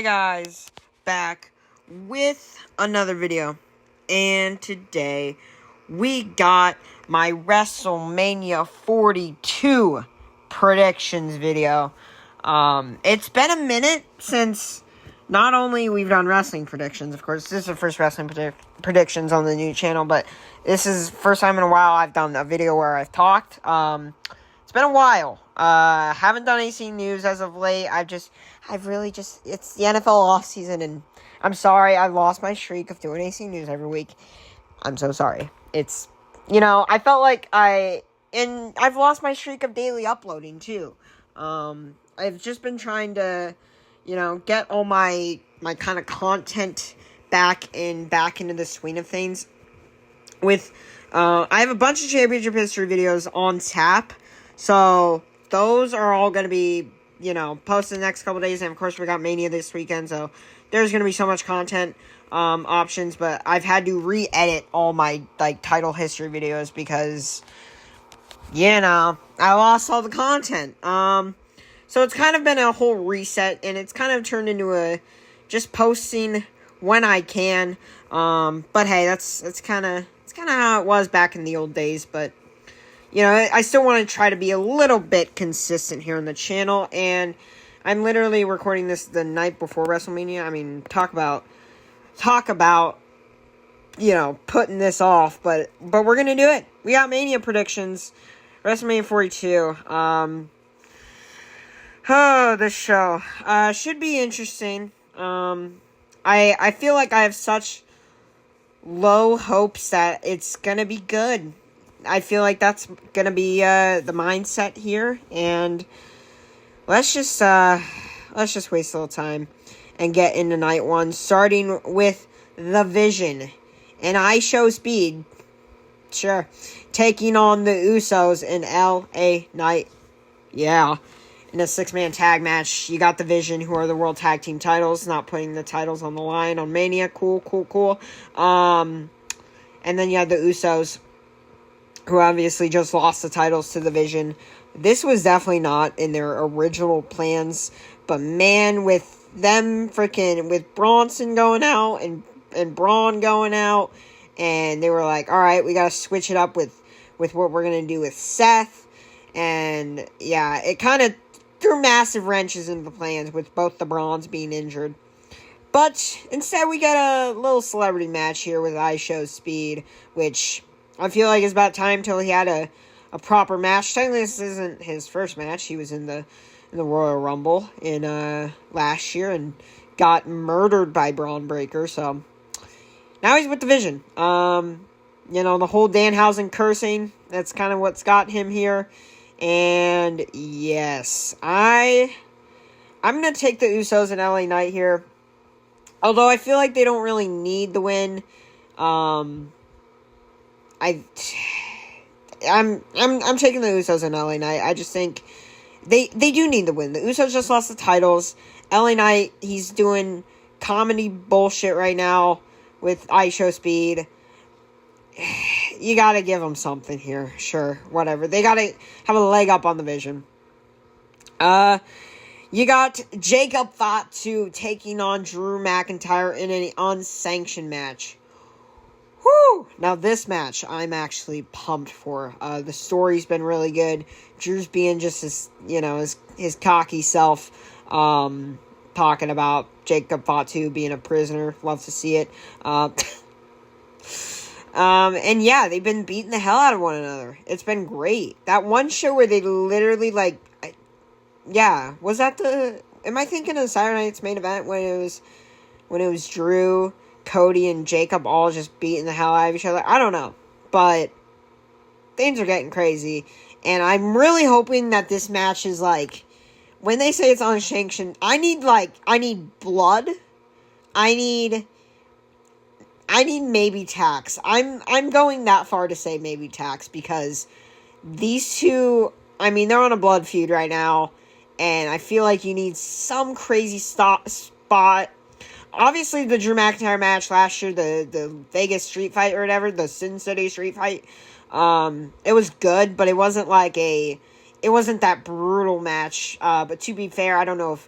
Hey guys, back with another video, and today we got my WrestleMania 42 predictions video. It's been a minute since not only we've done wrestling predictions, of course, this is the first wrestling predictions on the new channel, but this is the first time in a while I've done a video where I've talked. It's been a while. Haven't done AC news as of late. It's the NFL offseason, and I'm sorry I lost my streak of doing AC news every week. I'm so sorry. It's, I felt like I've lost my streak of daily uploading, too. I've just been trying to, get all my kind of content back into the swing of things. I have a bunch of championship history videos on tap, so those are all going to be, posted the next couple days, and of course we got Mania this weekend, so there's going to be so much content options, but I've had to re-edit all my, title history videos because, I lost all the content. So it's kind of been a whole reset, and it's kind of turned into just posting when I can, but hey, that's kind of how it was back in the old days, but I still want to try to be a little bit consistent here on the channel, and I'm literally recording this the night before WrestleMania. I mean, talk about, putting this off, but we're going to do it. We got Mania predictions, WrestleMania 42, this show, should be interesting. I feel like I have such low hopes that it's going to be good. I feel like that's going to be the mindset here, and let's just waste a little time and get into night one, starting with The Vision and IShowSpeed, sure, taking on the Usos in LA Knight. Yeah, in a 6-man tag match, you got The Vision, who are the World Tag Team titles, not putting the titles on the line on Mania. Cool. And then you had the Usos, who obviously just lost the titles to The Vision. This was definitely not in their original plans, but man, with them with Bronson going out and Braun going out, and they were like, all right, we got to switch it up with what we're going to do with Seth, and yeah, it kind of threw massive wrenches into the plans with both the Brauns being injured. But instead, we got a little celebrity match here with IShowSpeed, which I feel like it's about time till he had a proper match. Technically, this isn't his first match. He was in the Royal Rumble in last year and got murdered by Braun Breaker. So now he's with The Vision. The whole Danhausen cursing, that's kind of what's got him here. And yes, I'm gonna take the Usos in LA Knight here. Although I feel like they don't really need the win. I'm taking the Usos in LA Knight. I just think they do need the win. The Usos just lost the titles. LA Knight, he's doing comedy bullshit right now with IShowSpeed. You gotta give him something here. Sure, whatever. They gotta have a leg up on The Vision. You got Jacob Fatu taking on Drew McIntyre in an unsanctioned match. Whew! Now this match, I'm actually pumped for. The story's been really good. Drew's being just his cocky self, talking about Jacob Fatu being a prisoner. Love to see it. And yeah, they've been beating the hell out of one another. It's been great. That one show where they literally, was that am I thinking of Saturday Night's Main Event when it was Drew, Cody, and Jacob all just beating the hell out of each other? I don't know, but things are getting crazy, and I'm really hoping that this match is when they say it's unsanctioned, I need blood, I need maybe tax. I'm going that far to say maybe tax, because these two, they're on a blood feud right now, and I feel like you need some crazy spot. Obviously, the Drew McIntyre match last year, the Vegas street fight or whatever, the Sin City street fight, it was good, but it wasn't that brutal match. But to be fair, I don't know if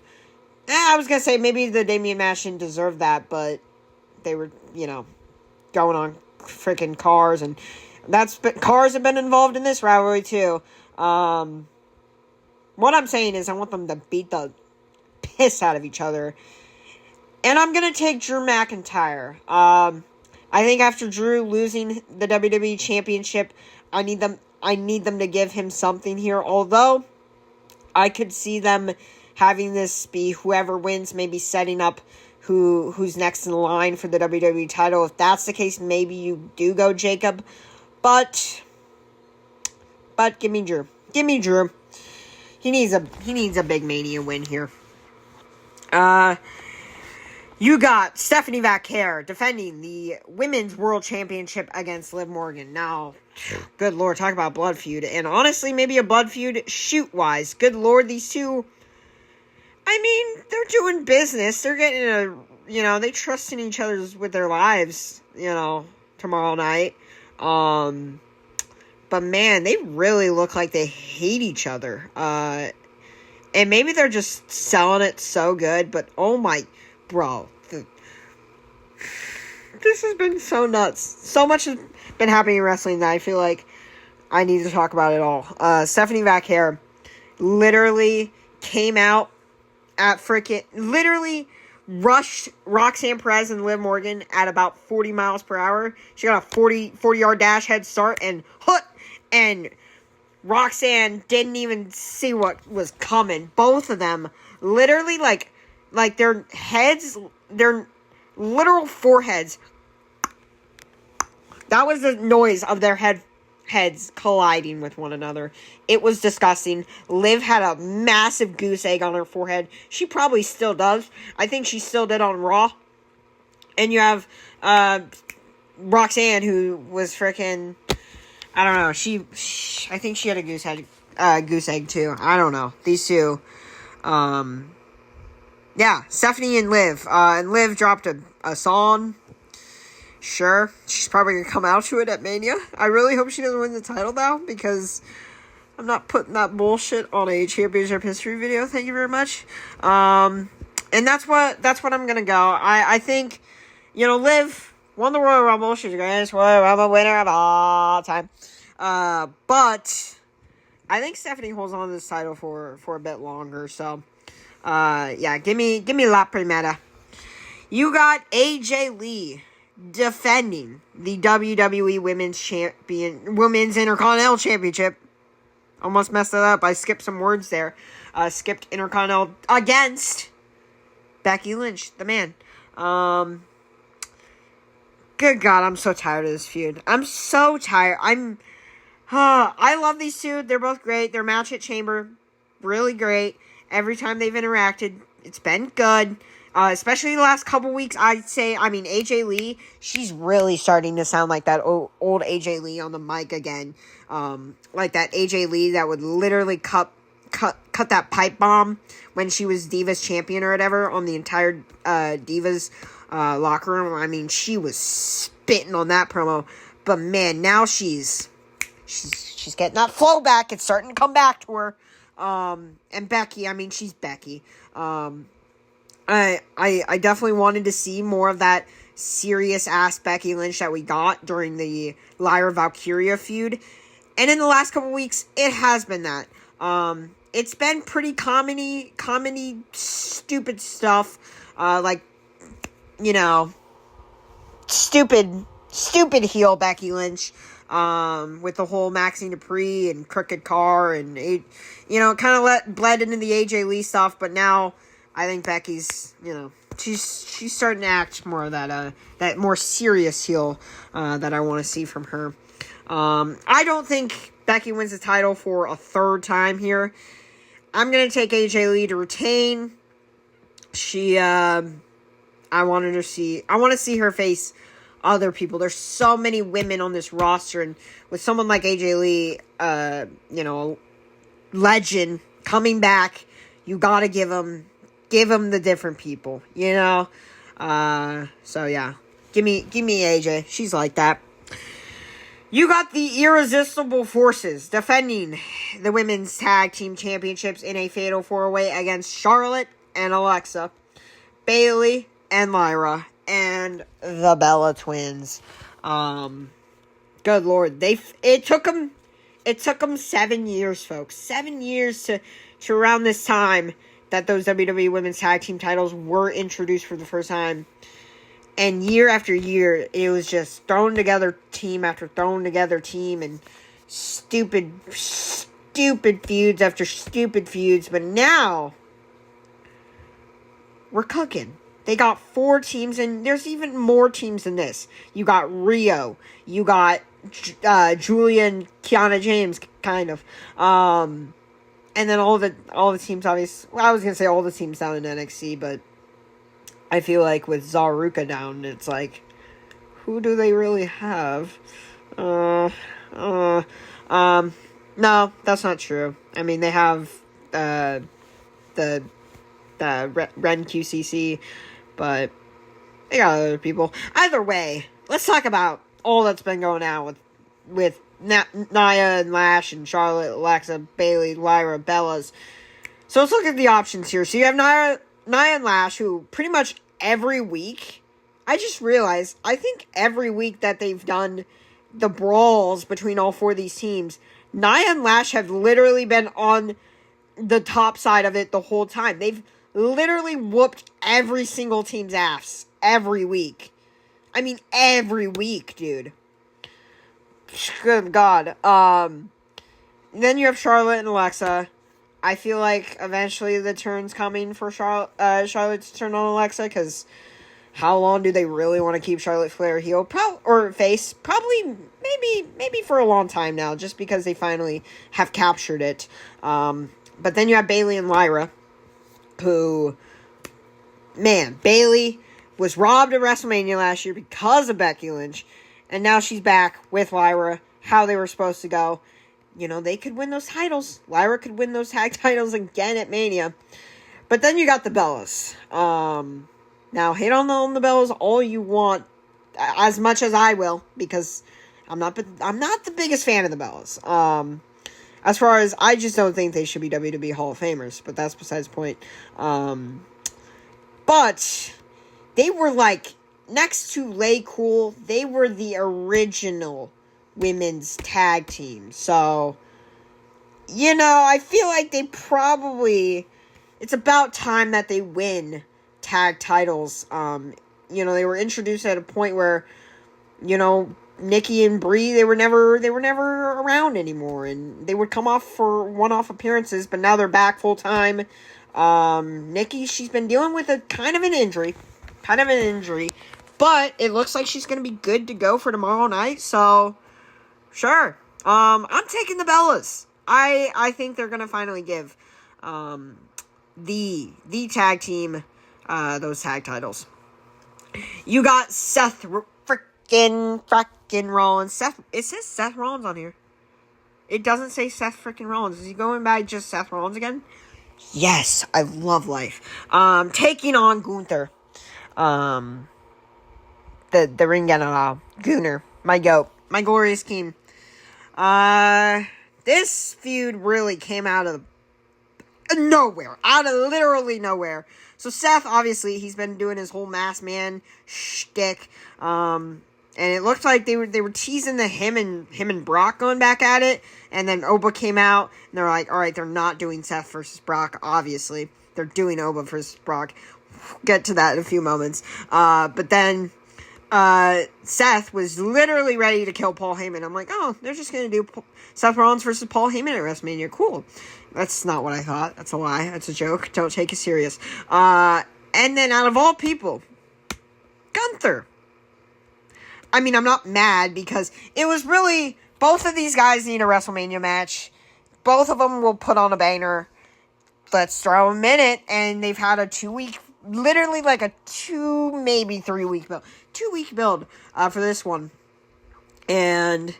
I was going to say maybe the Damian match didn't deserve that, but they were, going on freaking cars, and cars have been involved in this rivalry too. What I'm saying is I want them to beat the piss out of each other. And I'm going to take Drew McIntyre. I think after Drew losing the WWE Championship, I need them to give him something here. Although, I could see them having this be whoever wins, maybe setting up who's next in line for the WWE title. If that's the case, maybe you do go Jacob. But give me Drew. Give me Drew. He needs a big Mania win here. You got Stephanie Vaquer defending the Women's World Championship against Liv Morgan. Now, good Lord, talk about blood feud. And honestly, maybe a blood feud shoot-wise. Good Lord, these two, I mean, they're doing business. They're getting they trust in each other with their lives, tomorrow night. But man, they really look like they hate each other. And maybe they're just selling it so good, but oh my, bro. This has been so nuts. So much has been happening in wrestling that I feel like I need to talk about it all. Stephanie Vaquer literally came out at literally rushed Roxanne Perez and Liv Morgan at about 40 miles per hour. She got a 40-yard dash head start and Roxanne didn't even see what was coming. Both of them literally like their heads, their literal foreheads. That was the noise of their heads colliding with one another. It was disgusting. Liv had a massive goose egg on her forehead. She probably still does. I think she still did on Raw. And you have Roxanne, who was freaking, I don't know. I think she had a goose egg too. I don't know. These two. Yeah, Stephanie and Liv. And Liv dropped a song. Sure, she's probably going to come out to it at Mania. I really hope she doesn't win the title now, because I'm not putting that bullshit on a championship history video. Thank you very much. And that's what I'm going to go. I think, Liv won the Royal Rumble. She's the greatest Royal Rumble winner of all time. But I think Stephanie holds on to this title for a bit longer. So, yeah, give me La Primera. You got AJ Lee defending the WWE Women's Intercontinental Championship. Almost messed it up. I skipped some words there. Skipped Intercontinental against Becky Lynch, the man. Good God, I'm so tired of this feud. I'm so tired. I love these two. They're both great. Their match at Chamber, really great. Every time they've interacted, it's been good. Especially the last couple weeks, I'd say. I mean, AJ Lee, she's really starting to sound like that old AJ Lee on the mic again. Like that AJ Lee that would literally cut that pipe bomb when she was Divas champion or whatever on the entire Divas locker room. I mean, she was spitting on that promo. But man, now she's getting that flow back. It's starting to come back to her. And Becky, I mean, she's Becky. I definitely wanted to see more of that serious ass Becky Lynch that we got during the Lyra Valkyria feud. And in the last couple weeks, it has been that. It's been pretty comedy, stupid stuff. Stupid heel Becky Lynch. With the whole Maxine Dupree and Crooked Car and, kind of bled into the AJ Lee stuff. But now, I think Becky's, she's starting to act more of that more serious heel, that I want to see from her. I don't think Becky wins the title for a third time here. I'm going to take AJ Lee to retain. I want to see her face other people. There's so many women on this roster, and with someone like AJ Lee, legend coming back, you gotta give him the different people, So yeah, give me AJ. She's like that. You got the Irresistible Forces defending the Women's Tag Team Championships in a Fatal 4-Way against Charlotte, and Alexa, Bayley and Lyra, and the Bella Twins. Good Lord, it took them 7 years, folks. 7 years to around this time that those WWE Women's Tag Team titles were introduced for the first time. And year after year, it was just thrown together team after thrown together team, and stupid feuds after stupid feuds. But now, we're cooking. They got 4 teams, and there's even more teams than this. You got Rio. You got Julia and Kiana James, kind of. And then all the teams, obviously. Well, I was going to say all the teams down in NXT, but I feel like with Zaruka down, it's like, who do they really have? No, that's not true. I mean, they have the Ren QCC, but they got other people. Either way, let's talk about all that's been going on with Nia and Lash and Charlotte, Alexa, Bayley, Lyra, Bellas. So let's look at the options here. So you have Nia and Lash, who pretty much every week, I just realized, I think every week that they've done the brawls between all 4 of these teams, Nia and Lash have literally been on the top side of it the whole time. They've literally whooped every single team's ass every week. I mean, every week, dude. Good God. Then you have Charlotte and Alexa. I feel like eventually the turn's coming for Charlotte to turn on Alexa, because how long do they really want to keep Charlotte Flair heel or face? Probably, maybe for a long time now, just because they finally have captured it. But then you have Bayley and Lyra, who, man, Bayley was robbed of WrestleMania last year because of Becky Lynch, and now she's back with Lyra, how they were supposed to go. You know, they could win those titles. Lyra could win those tag titles again at Mania. But then you got the Bellas. Now, hate on the Bellas all you want, as much as I will, because I'm not the biggest fan of the Bellas. As far as, I just don't think they should be WWE Hall of Famers, but that's besides the point. But they were like, next to Lay Cool, they were the original women's tag team. So, you know, I feel like they probably, it's about time that they win tag titles. You know, they were introduced at a point where, you know, Nikki and Brie, they were never around anymore, and they would come off for one-off appearances, but now they're back full time. Nikki, she's been dealing with a kind of an injury, but it looks like she's going to be good to go for tomorrow night, so sure. I'm taking the Bellas. I think they're going to finally give the tag team those tag titles. You got Seth frickin' Rollins. It says Seth Rollins on here. It doesn't say Seth frickin' Rollins. Is he going by just Seth Rollins again? Yes, I love life. Taking on Gunther. The ring general. Gunner. My goat. My glorious king. This feud really came out of nowhere. Out of literally nowhere. So Seth, obviously, he's been doing his whole masked man shtick. And it looked like they were teasing him and Brock going back at it. And then Oba came out, and they're like, all right, they're not doing Seth versus Brock, obviously. They're doing Oba versus Brock. Get to that in a few moments. But then Seth was literally ready to kill Paul Heyman. I'm like, oh, they're just going to do Seth Rollins versus Paul Heyman at WrestleMania. Cool. That's not what I thought. That's a lie. That's a joke. Don't take it serious. And then out of all people, Gunther. I mean, I'm not mad because it was really, both of these guys need a WrestleMania match. Both of them will put on a banger. Let's throw them in it. And they've had a 2-week, literally like a 2, maybe 3-week build. 2-week build for this one. And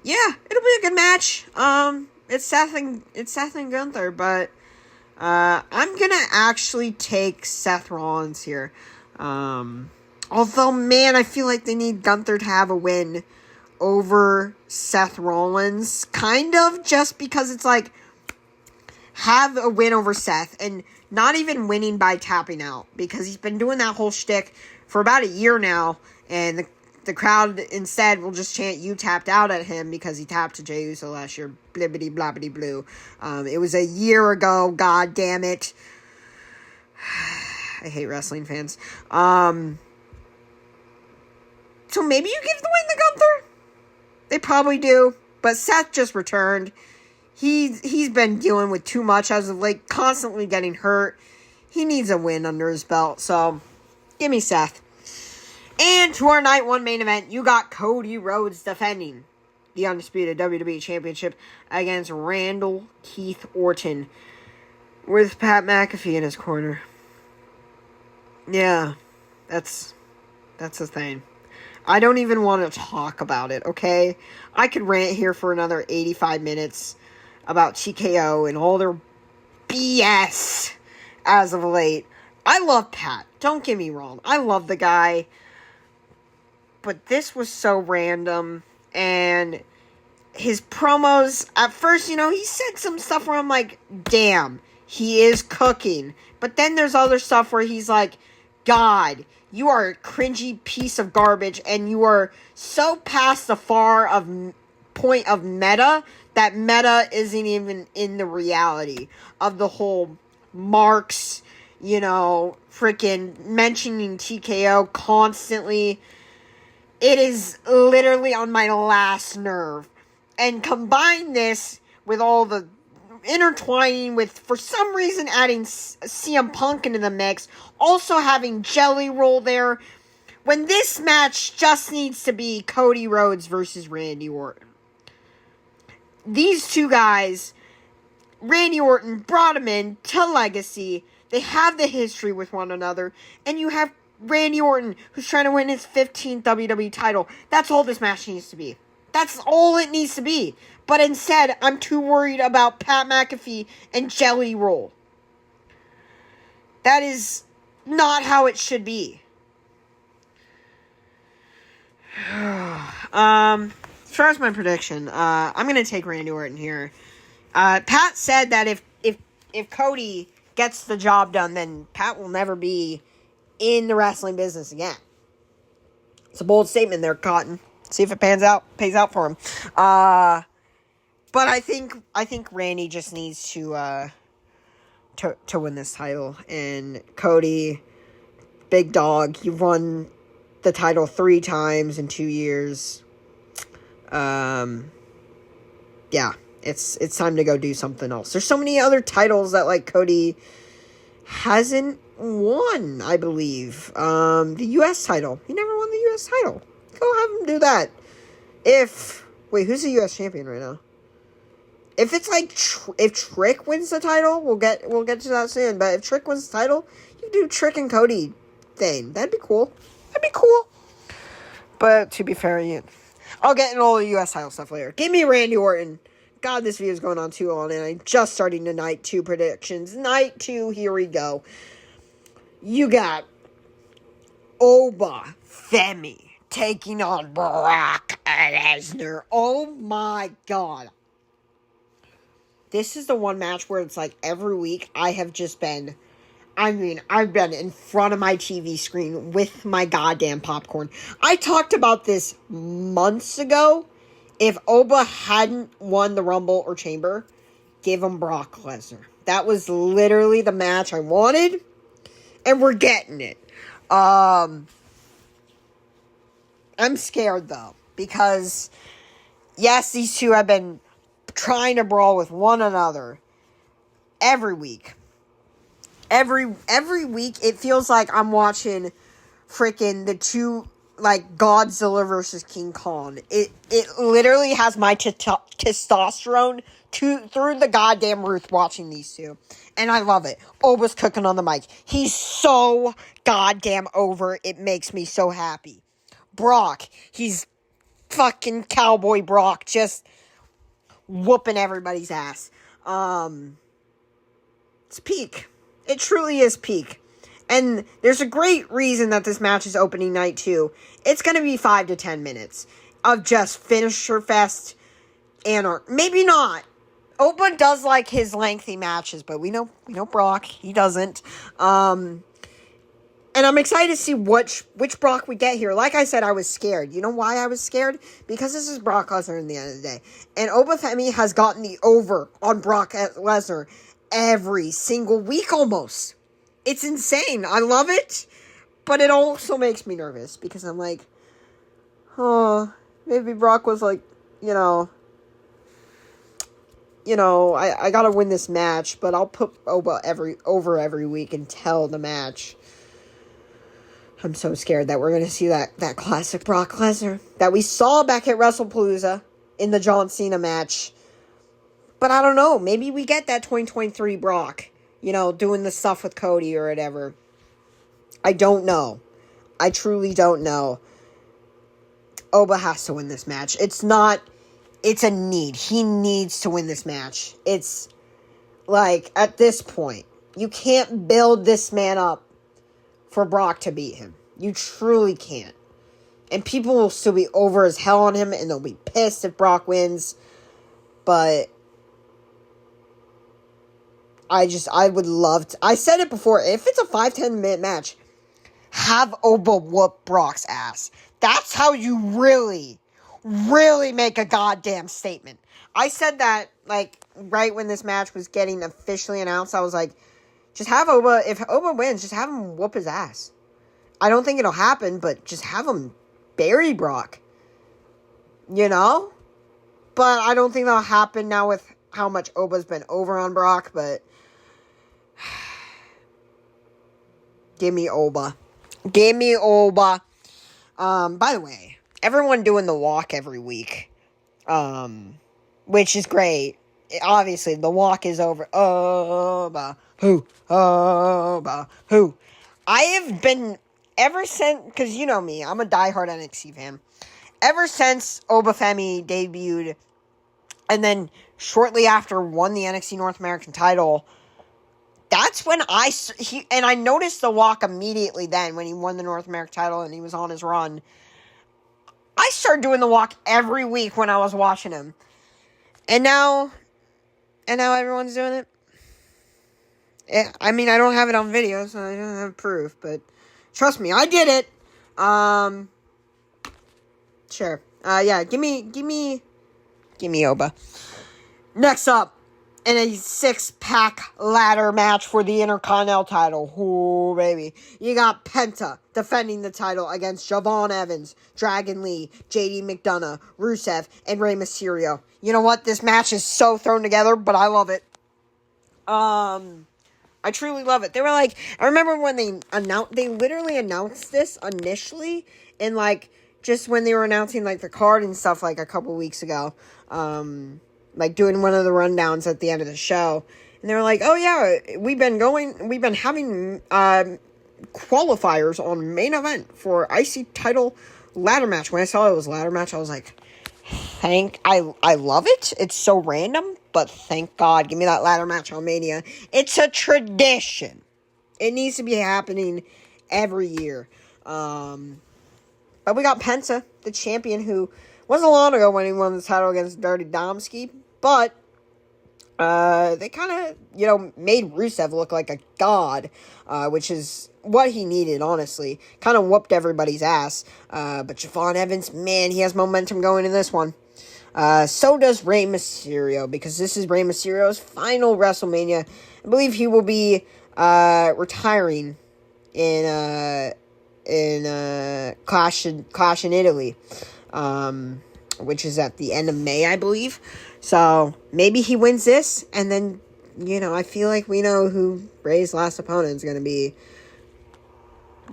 yeah, it'll be a good match. It's Seth and Gunther, but I'm gonna actually take Seth Rollins here. Although, man, I feel like they need Gunther to have a win over Seth Rollins. Kind of, just because it's like, have a win over Seth and not even winning by tapping out, because he's been doing that whole shtick for about a year now, and the crowd instead will just chant, "You tapped out" at him because he tapped to Jey Uso last year. Blibbity blobbity blue. It was a year ago, god damn it. I hate wrestling fans. So maybe you give the win to Gunther? They probably do. But Seth just returned. He's been dealing with too much as of late, constantly getting hurt. He needs a win under his belt. So, give me Seth. And to our night one main event, you got Cody Rhodes defending the undisputed WWE Championship against Randall Keith Orton with Pat McAfee in his corner. Yeah, that's the thing. I don't even want to talk about it, okay? I could rant here for another 85 minutes about TKO and all their BS as of late. I love Pat. Don't get me wrong. I love the guy. But this was so random. And his promos, at first, he said some stuff where I'm like, damn, he is cooking. But then there's other stuff where he's like, God, you are a cringy piece of garbage, and you are so past the point of meta that meta isn't even in the reality of the whole marks, freaking mentioning TKO constantly. It is literally on my last nerve. And combine this with all the intertwining with, for some reason, adding CM Punk into the mix, also having Jelly Roll there, when this match just needs to be Cody Rhodes versus Randy Orton. These two guys, Randy Orton brought him in to Legacy. They have the history with one another, and you have Randy Orton, who's trying to win his 15th WWE title. That's all this match needs to be. That's all it needs to be. But instead, I'm too worried about Pat McAfee and Jelly Roll. That is not how it should be. As far as my prediction, I'm going to take Randy Orton here. Pat said that if Cody gets the job done, then Pat will never be in the wrestling business again. It's a bold statement there, Cotton. See if it pays out for him. But I think Randy just needs to win this title. And Cody, big dog, you've won the title 3 times in 2 years. Yeah, it's time to go do something else. There's so many other titles that Cody hasn't won, I believe. The U.S. title. He never won the U.S. title. Go have him do that. Wait, who's the U.S. champion right now? If it's if Trick wins the title, we'll get to that soon. But if Trick wins the title, you do Trick and Cody thing. That'd be cool. But to be fair, I'll get into all the U.S. title stuff later. Give me Randy Orton. God, this video is going on too long, and I'm just starting the night 2 predictions. Night 2, here we go. You got Oba Femi taking on Brock Lesnar. Oh my God. This is the one match where it's every week I've been in front of my TV screen with my goddamn popcorn. I talked about this months ago. If Oba hadn't won the Rumble or Chamber, give him Brock Lesnar. That was literally the match I wanted, and we're getting it. I'm scared, though, because, yes, these two have been trying to brawl with one another every week. Every week, it feels like I'm watching freaking the two, Godzilla versus King Kong. It literally has my testosterone through the goddamn roof watching these two. And I love it. Oba's cooking on the mic. He's so goddamn over. It makes me so happy. Brock, he's fucking Cowboy Brock, just whooping everybody's ass. It's peak. It truly is peak. And there's a great reason that this match is opening night 2. It's going to be 5 to 10 minutes of just finisher fest, or maybe not. Opa does like his lengthy matches, but we know Brock, he doesn't. And I'm excited to see which Brock we get here. Like I said, I was scared. You know why I was scared? Because this is Brock Lesnar in the end of the day. And Opa Femi has gotten the over on Brock Lesnar every single week almost. It's insane. I love it. But it also makes me nervous because I'm like, oh, maybe Brock was like, I gotta win this match, but I'll put Oba every week until the match. I'm so scared that we're gonna see that classic Brock Lesnar that we saw back at WrestlePalooza in the John Cena match. But I don't know, maybe we get that 2023 Brock, doing the stuff with Cody or whatever. I don't know. I truly don't know. Oba has to win this match. It's a need. He needs to win this match. It's like, at this point, you can't build this man up for Brock to beat him. You truly can't. And people will still be over as hell on him, and they'll be pissed if Brock wins. But I would love to. I said it before, if it's a 5-10 minute match, have Oba whoop Brock's ass. That's how you really make a goddamn statement. I said that, right when this match was getting officially announced, I was like, just have Oba, if Oba wins, just have him whoop his ass. I don't think it'll happen, but just have him bury Brock. But I don't think that'll happen now with how much Oba's been over on Brock, but give me Oba. Give me Oba. By the way, everyone doing the walk every week, which is great. Obviously, the walk is over. Oba, who? Oba, who? I have been, ever since, because you know me, I'm a diehard NXT fan. Ever since Oba Femi debuted, and then shortly after won the NXT North American title, that's when I noticed the walk immediately then when he won the North American title and he was on his run. I started doing the walk every week when I was watching him. And now everyone's doing it. I mean, I don't have it on video, so I don't have proof, but trust me, I did it. Sure. Yeah, give me Oba. Next up, in a 6-pack ladder match for the Intercontinental title. Ooh, baby. You got Penta defending the title against Javon Evans, Dragon Lee, JD McDonough, Rusev, and Rey Mysterio. You know what? This match is so thrown together, but I love it. I truly love it. They were like, I remember when they literally announced this initially, and just when they were announcing the card and stuff a couple weeks ago. Doing one of the rundowns at the end of the show. And they were like, oh yeah, we've been having qualifiers on main event for IC title ladder match. When I saw it was ladder match, I was like, I love it. It's so random, but thank God, give me that ladder match on Mania. It's a tradition. It needs to be happening every year. But we got Penta, the champion, who wasn't long ago when he won the title against Dirty Domsky, but they kind of, made Rusev look like a god, which is what he needed, honestly. Kind of whooped everybody's ass. But Javon Evans, man, he has momentum going in this one. So does Rey Mysterio, because this is Rey Mysterio's final WrestleMania. I believe he will be retiring in Clash in Italy. Which is at the end of May, I believe. So, maybe he wins this, and then, I feel like we know who Rey's last opponent is going to be.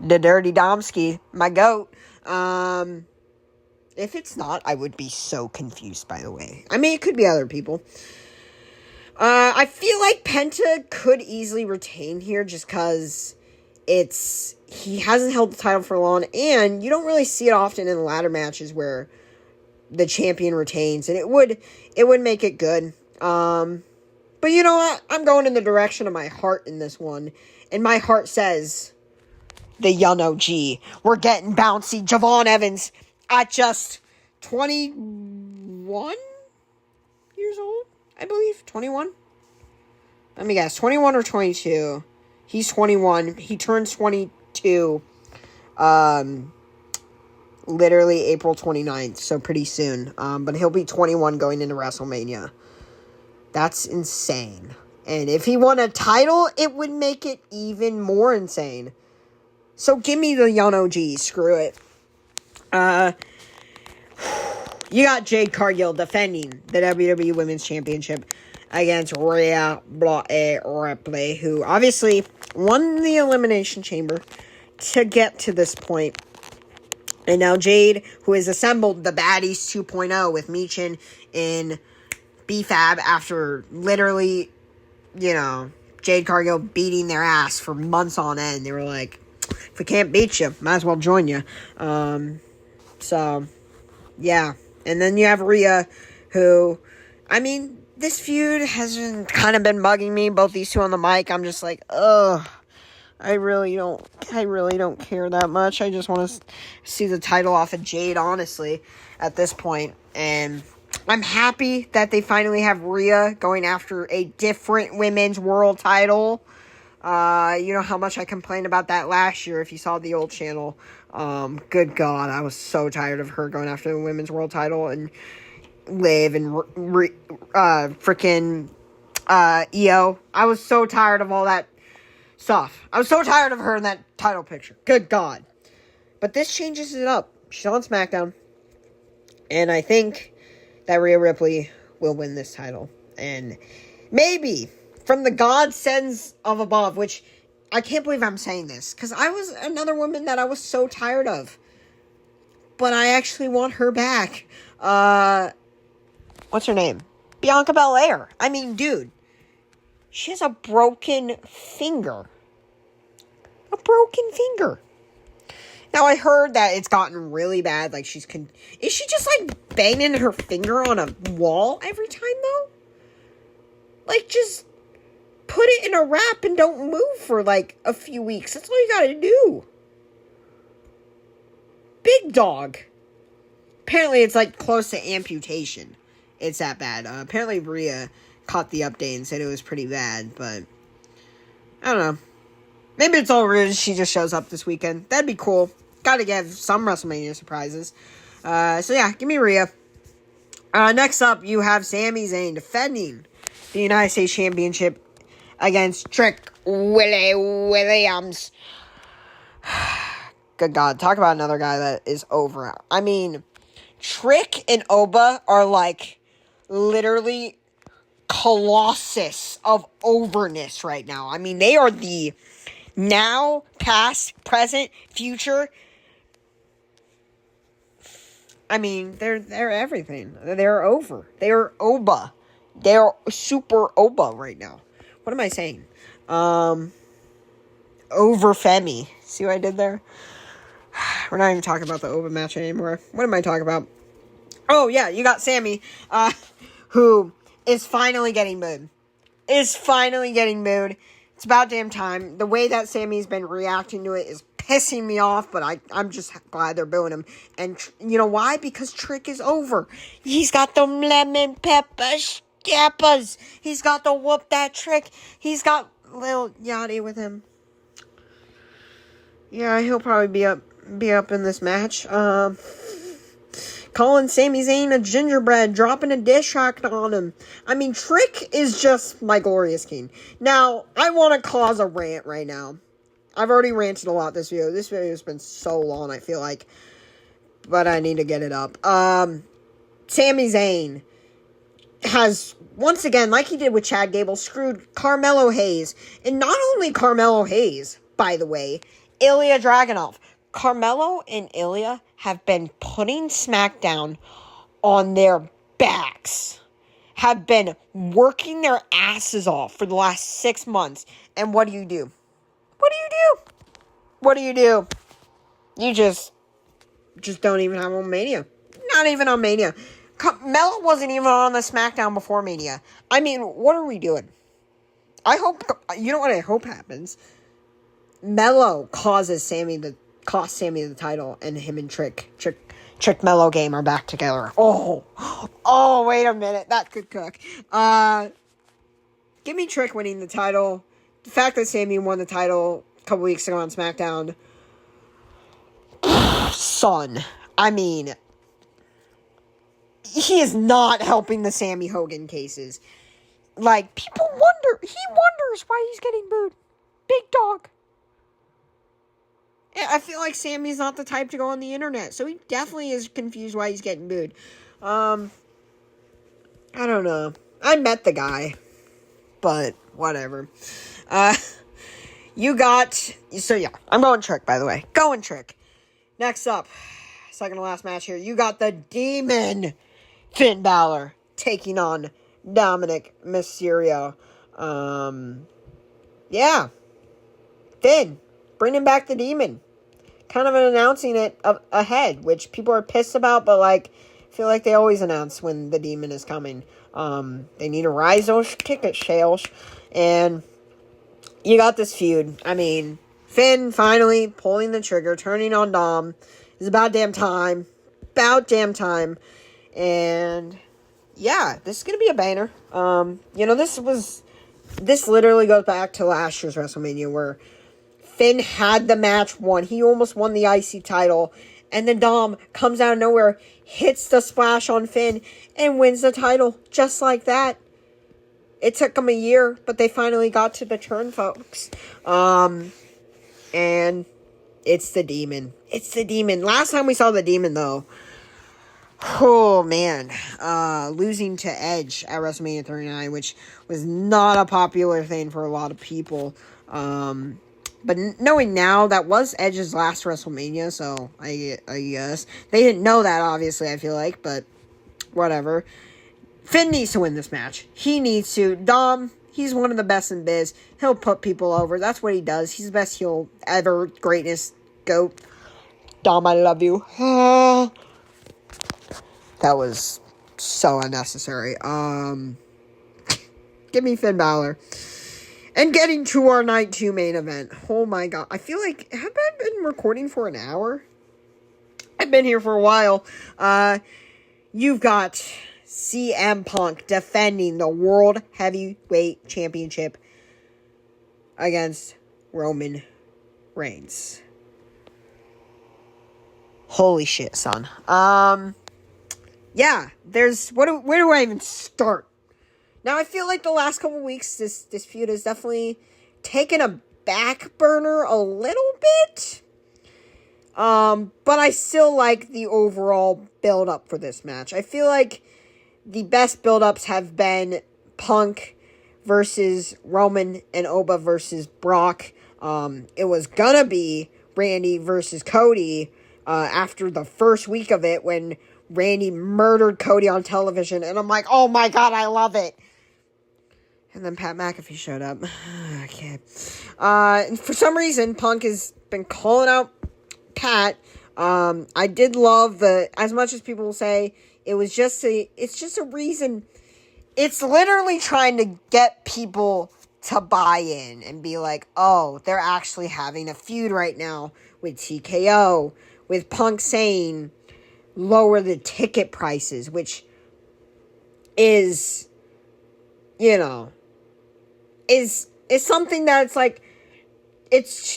The Dirty Domsky, my GOAT. If it's not, I would be so confused, by the way. I mean, it could be other people. I feel like Penta could easily retain here, just because he hasn't held the title for long, and you don't really see it often in ladder matches where the champion retains, and it would make it good. But you know what? I'm going in the direction of my heart in this one, and my heart says the young OG. We're getting bouncy Javon Evans at just 21 years old, I believe. 21? Let me guess. 21 or 22. He's 21. He turns 22. Literally April 29th. So pretty soon. But he'll be 21 going into WrestleMania. That's insane. And if he won a title, it would make it even more insane. So give me the young OG. Screw it. You got Jade Cargill defending the WWE Women's Championship against Rhea Ripley, who obviously won the Elimination Chamber to get to this point. And now Jade, who has assembled the Baddies 2.0 with Michin in BFAB after literally, Jade Cargill beating their ass for months on end. They were like, if we can't beat you, might as well join you. So, yeah. And then you have Rhea, who, this feud has kind of been bugging me. Both these two on the mic, I'm just like, ugh. I really don't care that much. I just want to see the title off of Jade, honestly, at this point. And I'm happy that they finally have Rhea going after a different women's world title. You know how much I complained about that last year if you saw the old channel. Good God, I was so tired of her going after the women's world title and Liv and freaking EO. I was so tired of all that stuff. I was so tired of her in that title picture. Good God. But this changes it up. She's on SmackDown. And I think that Rhea Ripley will win this title. And maybe from the godsends of above, which I can't believe I'm saying this, because I was another woman that I was so tired of. But I actually want her back. What's her name? Bianca Belair. Dude. She has a broken finger. A broken finger. Now, I heard that it's gotten really bad. Like, is she just, banging her finger on a wall every time, though? Just put it in a wrap and don't move for, a few weeks. That's all you gotta do. Big dog. Apparently, it's, close to amputation. It's that bad. Apparently, Rhea caught the update and said it was pretty bad, but I don't know. Maybe it's all rude. She just shows up this weekend. That'd be cool. Gotta give some WrestleMania surprises. So yeah, give me Rhea. Next up, you have Sami Zayn defending the United States Championship against Trick Williams. Good God, talk about another guy that is over. Trick and Oba are literally colossus of overness right now. They are the now, past, present, future. They're everything. They're over. They're Oba. They're super Oba right now. What am I saying? Over Femi. See what I did there? We're not even talking about the Oba match anymore. What am I talking about? Oh, yeah, you got Sami, who is finally getting booed. It's about damn time. The way that Sami's been reacting to it is pissing me off, but I'm just glad they're booing him. And you know why? Because Trick is over. He's got the lemon pepper steppers. He's got the whoop that Trick. He's got Lil Yachty with him. Yeah, he'll probably be up in this match. Calling Sami Zayn a gingerbread, dropping a dish rack on him. Trick is just my glorious king. Now, I want to cause a rant right now. I've already ranted a lot this video. This video has been so long, I feel like. But I need to get it up. Sami Zayn has, once again, like he did with Chad Gable, screwed Carmelo Hayes. And not only Carmelo Hayes, by the way, Ilya Dragunov. Carmelo and Ilya have been putting SmackDown on their backs. Have been working their asses off for the last 6 months. And what do you do? You just don't even have on Mania. Not even on Mania. Melo wasn't even on the SmackDown before Mania. What are we doing? You know what I hope happens? Melo cost Sami the title, and him and Trick Trick Mellow Game are back together. Oh, wait a minute. That could cook. Give me Trick winning the title. The fact that Sami won the title a couple weeks ago on SmackDown. Son. I mean, he is not helping the Sami Hogan cases. Like, people wonder. He wonders why he's getting booed. Big dog. I feel like Sami's not the type to go on the internet, so he definitely is confused why he's getting booed. I don't know. I met the guy, but whatever. You got... So, yeah, I'm going Trick, by the way. Going Trick. Next up, second to last match here, you got the Demon Finn Bálor taking on Dominik Mysterio. Yeah. Finn, bringing back the Demon. Kind of announcing it ahead, which people are pissed about, but, like, I feel like they always announce when the Demon is coming. They need to rise those ticket sales, and you got this feud. I mean, Finn finally pulling the trigger, turning on Dom. It's about damn time. And, yeah, this is going to be a banger. This literally goes back to last year's WrestleMania, where Finn had the match won. He almost won the IC title. And then Dom comes out of nowhere, hits the splash on Finn, and wins the title. Just like that. It took them a year, but they finally got to the turn, folks. And it's the Demon. It's the Demon. Last time we saw the Demon, though, oh, man. Losing to Edge at WrestleMania 39, which was not a popular thing for a lot of people. But knowing now, that was Edge's last WrestleMania, so I guess. They didn't know that, obviously, I feel like, but whatever. Finn needs to win this match. He needs to. Dom, he's one of the best in biz. He'll put people over. That's what he does. He's the best heel ever. Greatness. GOAT. Dom, I love you. That was so unnecessary. Give me Finn Bálor. And getting to our night 2 main event. Oh my god. I feel like, have I been recording for an hour? I've been here for a while. You've got CM Punk defending the World Heavyweight Championship against Roman Reigns. Holy shit, son. Yeah, where do I even start? Now, I feel like the last couple weeks, this feud has definitely taken a back burner a little bit. But I still like the overall build-up for this match. I feel like the best build-ups have been Punk versus Roman and Oba versus Brock. It was gonna be Randy versus Cody after the first week of it when Randy murdered Cody on television. And I'm like, oh my god, I love it. And then Pat McAfee showed up. Okay. And for some reason, Punk has been calling out Pat. I did love as much as people will say, it's just a reason. It's literally trying to get people to buy in and be like, oh, they're actually having a feud right now with TKO, with Punk saying, lower the ticket prices, which is, is something that's like,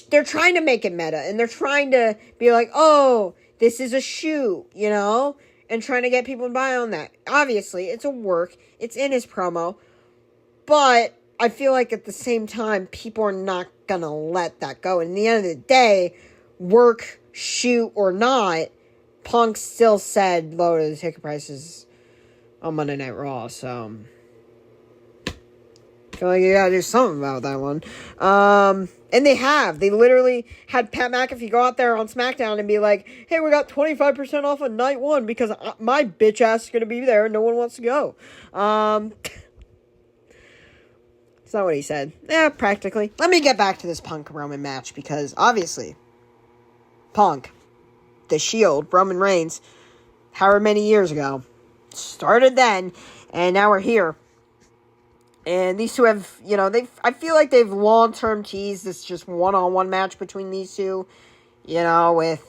they're trying to make it meta, and they're trying to be like, oh, this is a shoot, and trying to get people to buy on that. Obviously, it's a work, it's in his promo, but I feel like at the same time, people are not gonna let that go. And at the end of the day, work, shoot, or not, Punk still said lower the ticket prices on Monday Night Raw, so I feel like you gotta do something about that one. And they have. They literally had Pat McAfee go out there on SmackDown and be like, hey, we got 25% off on night 1 because my bitch ass is gonna be there and no one wants to go. It's not what he said. Yeah, practically. Let me get back to this Punk-Roman match because, obviously, Punk, the Shield, Roman Reigns, however many years ago, started then, and now we're here. And these two have, I feel like they've long-term teased this just one-on-one match between these two, with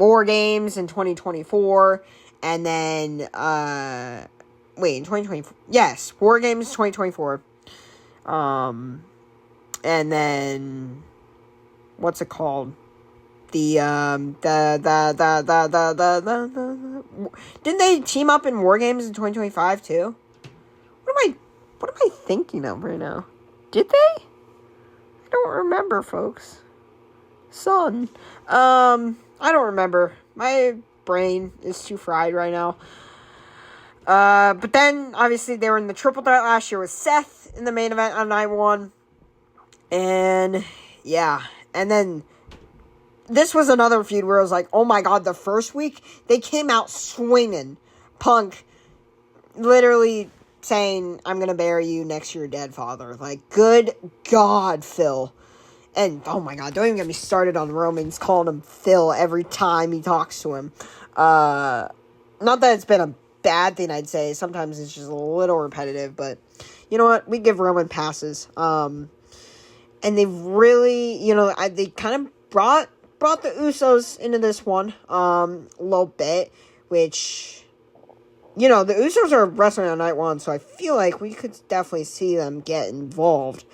War Games in 2024, and then, in 2024, yes, War Games 2024, and then, what's it called? Didn't they team up in War Games in 2025 too? What am I thinking of right now? Did they? I don't remember, folks. I don't remember. My brain is too fried right now. But then, obviously, they were in the triple threat last year with Seth in the main event on night 1. And, yeah. And then, this was another feud where I was like, oh my god, the first week, they came out swinging. Punk literally saying, I'm gonna bury you next to your dead father. Like, good god, Phil. And, oh my god, don't even get me started on Roman's calling him Phil every time he talks to him. Not that it's been a bad thing, I'd say. Sometimes it's just a little repetitive, but you know what? We give Roman passes. And they really, they kind of brought the Usos into this one, a little bit, which, the Usos are wrestling on night 1, so I feel like we could definitely see them get involved.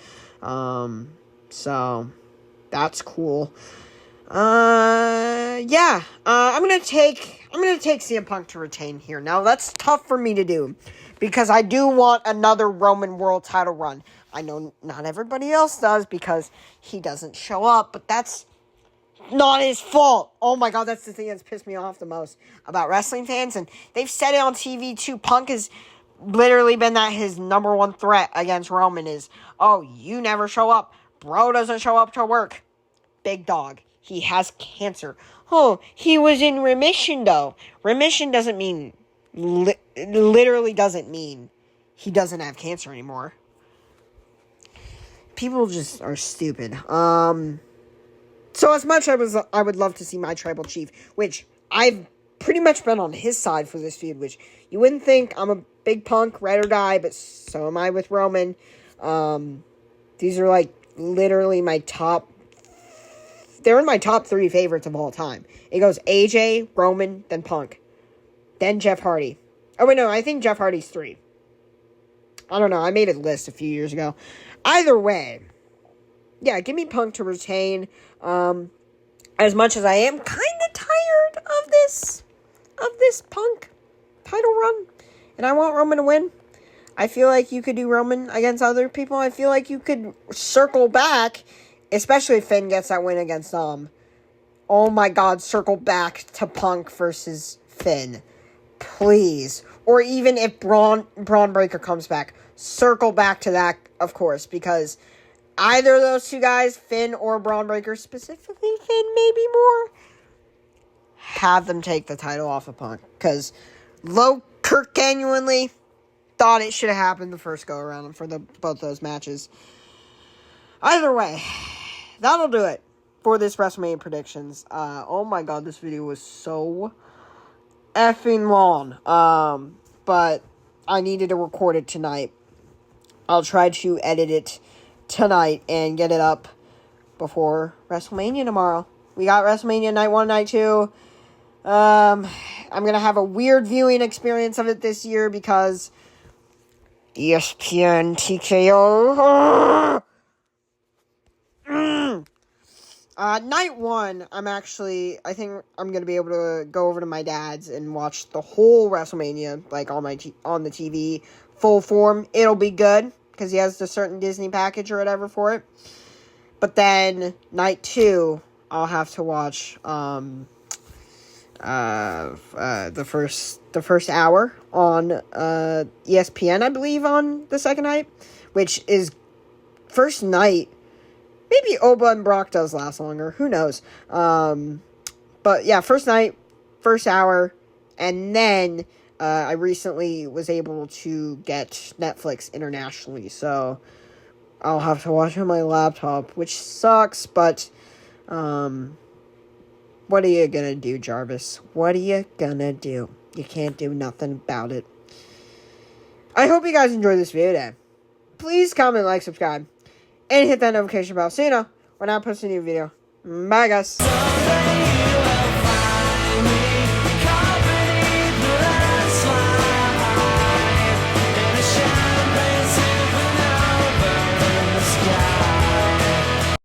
So, that's cool. I'm gonna take CM Punk to retain here. Now, that's tough for me to do, because I do want another Roman World title run. I know not everybody else does, because he doesn't show up, but that's not his fault. Oh my god, that's the thing that's pissed me off the most about wrestling fans, and they've said it on TV too. Punk has literally been his number one threat against Roman is, oh, you never show up. Bro doesn't show up to work. Big dog. He has cancer. Oh, he was in remission, though. Remission doesn't mean, literally doesn't mean he doesn't have cancer anymore. People just are stupid. So as much I would love to see my tribal chief, which I've pretty much been on his side for this feud, which you wouldn't think. I'm a big Punk, ride or die, but so am I with Roman. These are like literally they're in my top 3 favorites of all time. It goes AJ, Roman, then Punk, then Jeff Hardy. Oh wait, no, I think Jeff Hardy's 3. I don't know, I made a list a few years ago. Either way, yeah, give me Punk to retain. As much as I am kind of tired of this Punk title run, and I want Roman to win. I feel like you could do Roman against other people. I feel like you could circle back, especially if Finn gets that win against Oh my god, circle back to Punk versus Finn. Please. Or even if Braun Breaker comes back, circle back to that, of course, because either of those two guys, Finn or Braun Breaker, specifically Finn maybe more, have them take the title off of Punk. Because Kirk genuinely thought it should have happened the first go-around for both those matches. Either way, that'll do it for this WrestleMania predictions. Oh my god, this video was so effing long. But I needed to record it tonight. I'll try to edit it tonight and get it up before WrestleMania tomorrow. We got WrestleMania night 1, night 2. I'm gonna have a weird viewing experience of it this year because ESPN TKO. Night 1, I think I'm gonna be able to go over to my dad's and watch the whole WrestleMania, like on the TV, full form. It'll be good, because he has the certain Disney package or whatever for it. But then, night 2, I'll have to watch, the first hour on, ESPN, I believe, on the second night, which is first night. Maybe Oba and Brock does last longer. Who knows? But yeah, first night, first hour, and then I recently was able to get Netflix internationally, so I'll have to watch on my laptop, which sucks, but what are you gonna do, Jarvis? What are you gonna do? You can't do nothing about it. I hope you guys enjoyed this video today. Please comment, like, subscribe, and hit that notification bell so you know when I post a new video. Bye, guys.